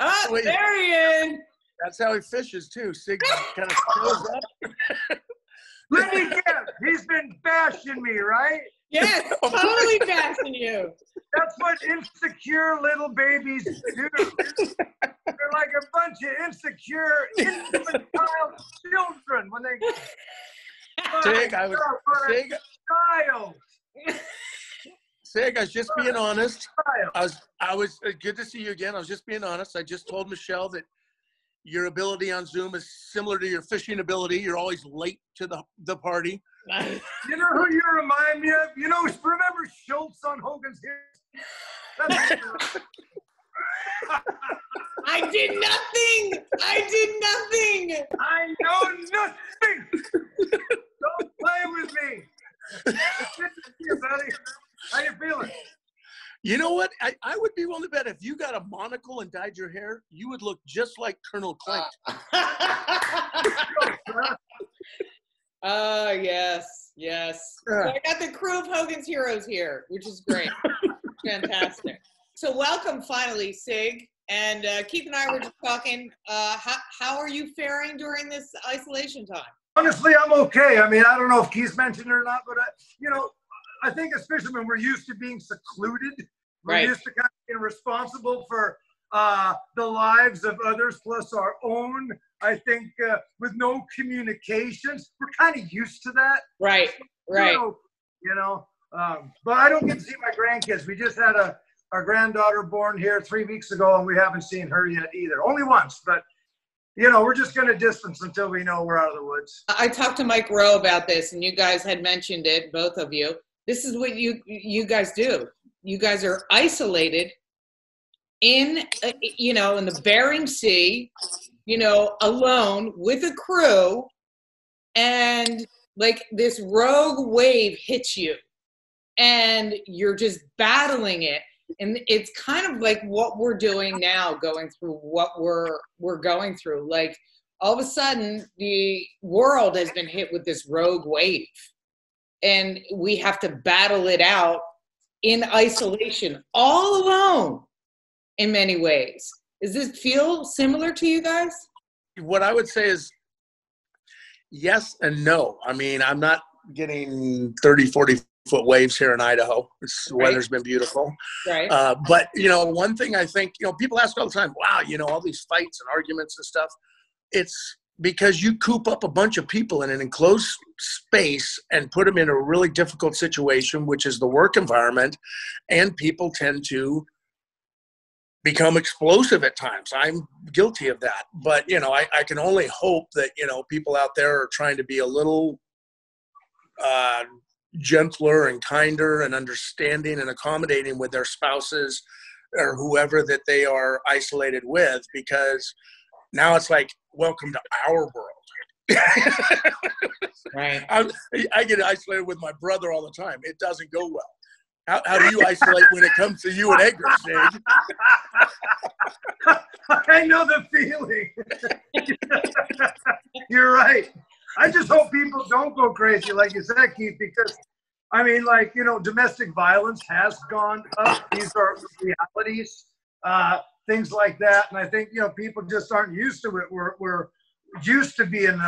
Oh, Wait. there he is. That's how he fishes too. Sig kind of shows up. Let me guess. He's been bashing me, right? Yes, totally bashing you. That's what insecure little babies do. They're like a bunch of insecure, infantile children when they Sig, I was just being honest. I was good to see you again. I was just being honest. I just told Michelle that your ability on Zoom is similar to your fishing ability. You're always late to the party. You know who you remind me of? You know, remember Schultz on Hogan's Heroes? I did nothing. I know nothing. Don't play with me. It's good to see you, buddy. How you feeling? You know what? I would be willing to bet if you got a monocle and dyed your hair, you would look just like Colonel Clint. Oh, yes. So I got the crew of Hogan's Heroes here, which is great. Fantastic. So welcome finally, Sig. And Keith and I were just talking. How are you faring during this isolation time? Honestly, I'm okay. I mean, I don't know if Keith mentioned it or not, but I think as fishermen, we're used to being secluded. We're used to kind of being responsible for the lives of others, plus our own. I think with no communications, we're kind of used to that. Right. But I don't get to see my grandkids. We just had our granddaughter born here 3 weeks ago, and we haven't seen her yet either. Only once, but we're just going to distance until we know we're out of the woods. I talked to Mike Rowe about this, and you guys had mentioned it, both of you. This is what you guys do. You guys are isolated in the Bering Sea, alone with a crew, and like this rogue wave hits you, and you're just battling it. And it's kind of like what we're doing now, going through what we're going through. Like all of a sudden, the world has been hit with this rogue wave, and we have to battle it out in isolation, all alone, in many ways. Does this feel similar to you guys? What I would say is yes and no. I mean, I'm not getting 30, 40-foot waves here in Idaho. The weather's been beautiful. Right. But, one thing I think, people ask all the time, wow, all these fights and arguments and stuff. It's because you coop up a bunch of people in an enclosed space and put them in a really difficult situation, which is the work environment, and people tend to become explosive at times. I'm guilty of that. But, I can only hope that, people out there are trying to be a little gentler and kinder and understanding and accommodating with their spouses or whoever that they are isolated with, because now it's like, welcome to our world. Right. I get isolated with my brother all the time. It doesn't go well. How do you isolate when it comes to you and Edgar, Sig? I know the feeling. You're right. I just hope people don't go crazy, like you said, Keith, because, domestic violence has gone up. These are realities, things like that. And I think, people just aren't used to it. We're used to being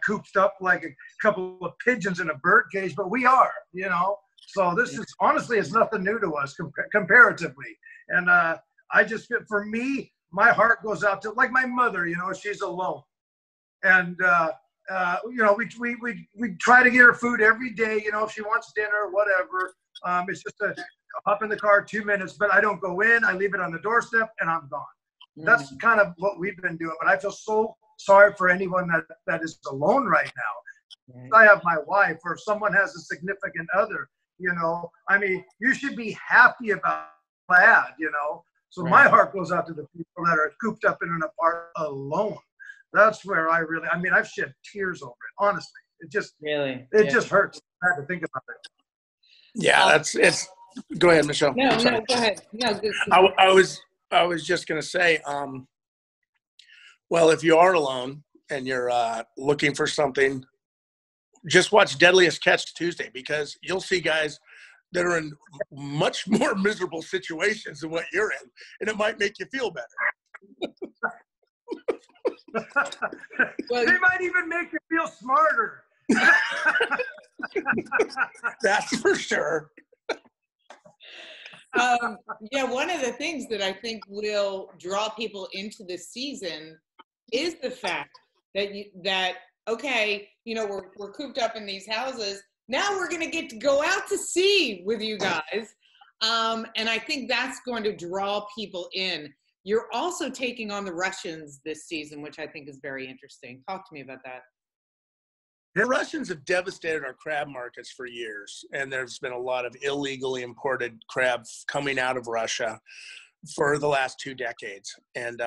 cooped up like a couple of pigeons in a bird cage, but we are, So this is, honestly, it's nothing new to us comparatively. And I just, for me, my heart goes out to, like my mother, she's alone. And, we try to get her food every day, if she wants dinner, whatever. It's just a hop in the car 2 minutes, but I don't go in. I leave it on the doorstep and I'm gone. That's kind of what we've been doing. But I feel so sorry for anyone that is alone right now. I have my wife, or if someone has a significant other, you should be happy about that, So my heart goes out to the people that are cooped up in an apartment alone. That's where I really, I've shed tears over it, honestly. It just just hurts. I have to think about it. Yeah, go ahead, Michelle. No, go ahead. No, I was just going to say, well, if you are alone and you're looking for something, just watch Deadliest Catch Tuesday, because you'll see guys that are in much more miserable situations than what you're in, and it might make you feel better. Well, they might even make you feel smarter. That's for sure. Yeah, one of the things that I think will draw people into this season is the fact that okay, you know, we're cooped up in these houses. Now we're going to get to go out to sea with you guys, and I think that's going to draw people in. You're also taking on the Russians this season, which I think is very interesting. Talk to me about that. The Russians have devastated our crab markets for years, and there's been a lot of illegally imported crab coming out of Russia for the last 2 decades. And,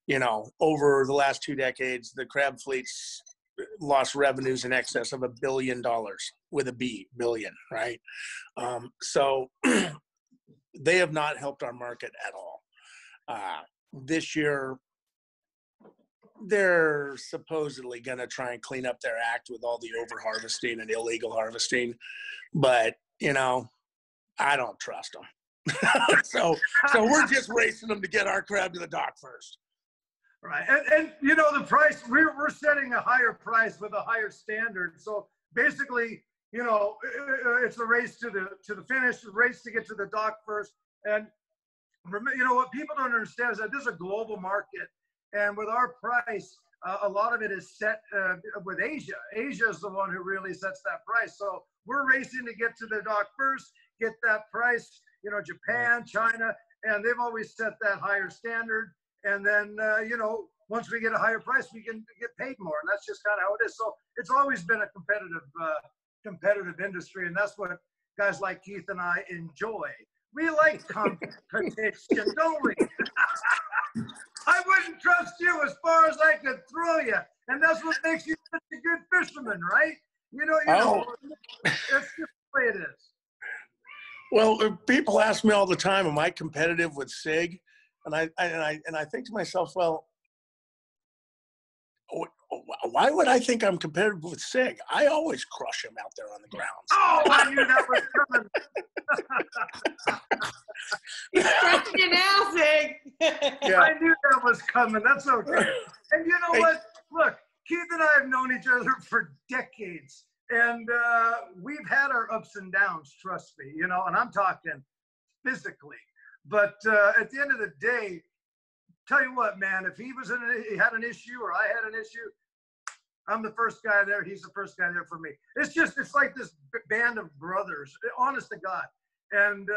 you know, over the last 2 decades, the crab fleets lost revenues in excess of $1 billion with a B, billion, right? So they have not helped our market at all. This year, they're supposedly going to try and clean up their act with all the over-harvesting and illegal harvesting. But, you know, I don't trust them. So we're just racing them to get our crab to the dock first. Right. And you know, the price, we're setting a higher price with a higher standard. So basically, you know, it's a race to the finish, a race to get to the dock first. And, you know, what people don't understand is that this is a global market. And with our price, a lot of it is set with Asia. Asia is the one who really sets that price. So we're racing to get to the dock first, get that price, you know, Japan, China, and they've always set that higher standard. And then, you know, once we get a higher price, we can get paid more. And that's just kind of how it is. So it's always been a competitive industry. And that's what guys like Keith and I enjoy. We like competition, don't we? I wouldn't trust you as far as I could throw you. And that's what makes you such a good fisherman, right? You know, that's just the way it is. Well, people ask me all the time, am I competitive with Sig? And I think to myself, well, why would I think I'm competitive with Sig? I always crush him out there on the ground. Oh, I knew that was coming. He's crushing you now, Sig. Yeah. I knew that was coming. That's okay. And you know what? Look, Keith and I have known each other for decades. And we've had our ups and downs, trust me, you know, and I'm talking physically. But at the end of the day, tell you what, man, if he had an issue or I had an issue, I'm the first guy there. He's the first guy there for me. It's like this band of brothers, honest to God. And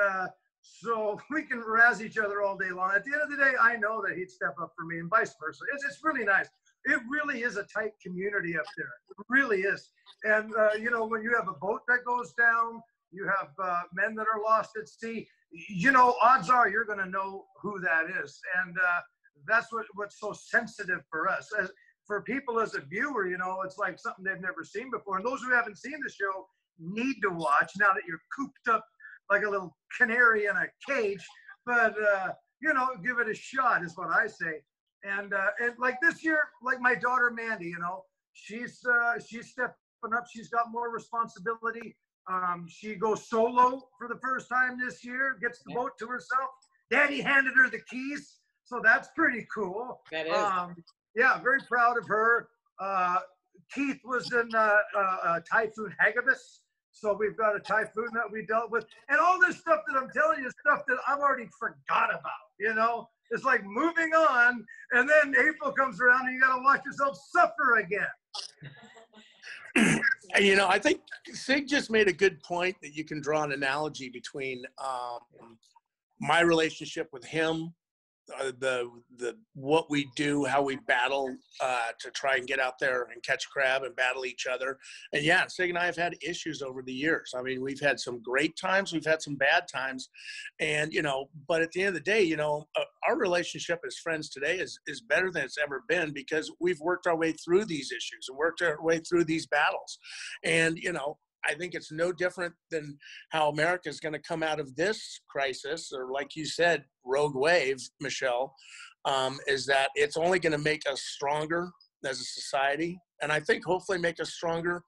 so we can razz each other all day long. At the end of the day, I know that he'd step up for me and vice versa. It's really nice. It really is a tight community up there. It really is. And, you know, when you have a boat that goes down, you have men that are lost at sea, you know, odds are you're going to know who that is. And that's what's so sensitive for us. For people as a viewer, you know, it's like something they've never seen before. And those who haven't seen the show need to watch now that you're cooped up like a little canary in a cage. But, you know, give it a shot is what I say. And like this year, like my daughter, Mandy, you know, she's stepping up. She's got more responsibility. She goes solo for the first time this year, gets the boat to herself. Daddy handed her the keys. So that's pretty cool. That is. Yeah, very proud of her. Keith was in Typhoon Hagibis. So we've got a typhoon that we dealt with. And all this stuff that I'm telling you is stuff that I've already forgot about, you know? It's like moving on, and then April comes around and you got to watch yourself suffer again. You know, I think Sig just made a good point that you can draw an analogy between my relationship with him, what we do, how we battle to try and get out there and catch crab and battle each other. And yeah, Sig and I have had issues over the years. I mean, we've had some great times, we've had some bad times, and you know, but at the end of the day, you know, our relationship as friends today is better than it's ever been because we've worked our way through these issues and worked our way through these battles. And you know, I think it's no different than how America is going to come out of this crisis, or like you said, rogue wave, Michelle, is that it's only going to make us stronger as a society. And I think hopefully make us stronger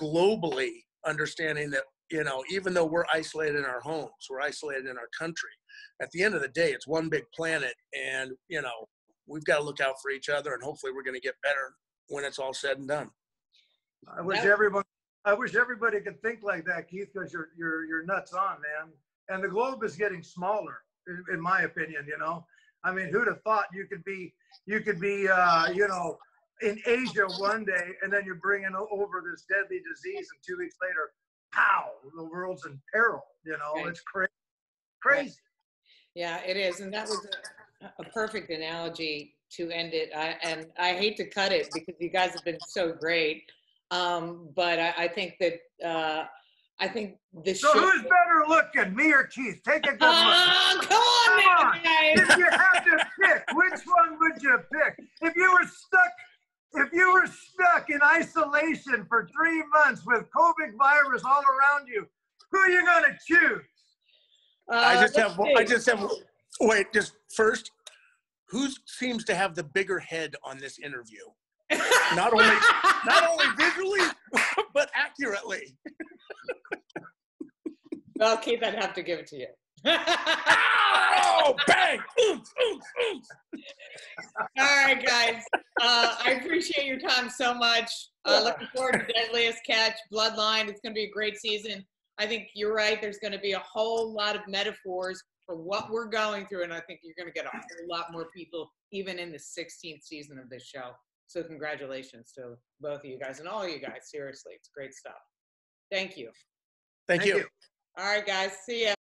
globally, understanding that, you know, even though we're isolated in our homes, we're isolated in our country, at the end of the day, it's one big planet. And, you know, we've got to look out for each other, and hopefully we're going to get better when it's all said and done. I wish everybody could think like that, Keith, because you're nuts on, man. And the globe is getting smaller, in my opinion. You know, I mean, who'd have thought you could be you know, in Asia one day, and then you're bringing over this deadly disease, and 2 weeks later, pow, the world's in peril. You know, Right. it's crazy. Yeah, it is. And that was a perfect analogy to end it. And I hate to cut it because you guys have been so great. But I think that I think this So who's better looking, me or Keith? Take a good look. Oh, come on now, guys. If you had to pick, which one would you pick? If you were stuck in isolation for 3 months with COVID virus all around you, who are you gonna choose? Wait, just first, who seems to have the bigger head on this interview? Not only visually, but accurately. Well, Keith, I'd have to give it to you. Oh, bang! All right, guys. I appreciate your time so much. Looking forward to Deadliest Catch, Bloodline. It's going to be a great season. I think you're right. There's going to be a whole lot of metaphors for what we're going through, and I think you're going to get a whole lot more people, even in the 16th season of this show. So congratulations to both of you guys and all of you guys. Seriously, it's great stuff. Thank you. Thank you. All right, guys. See ya.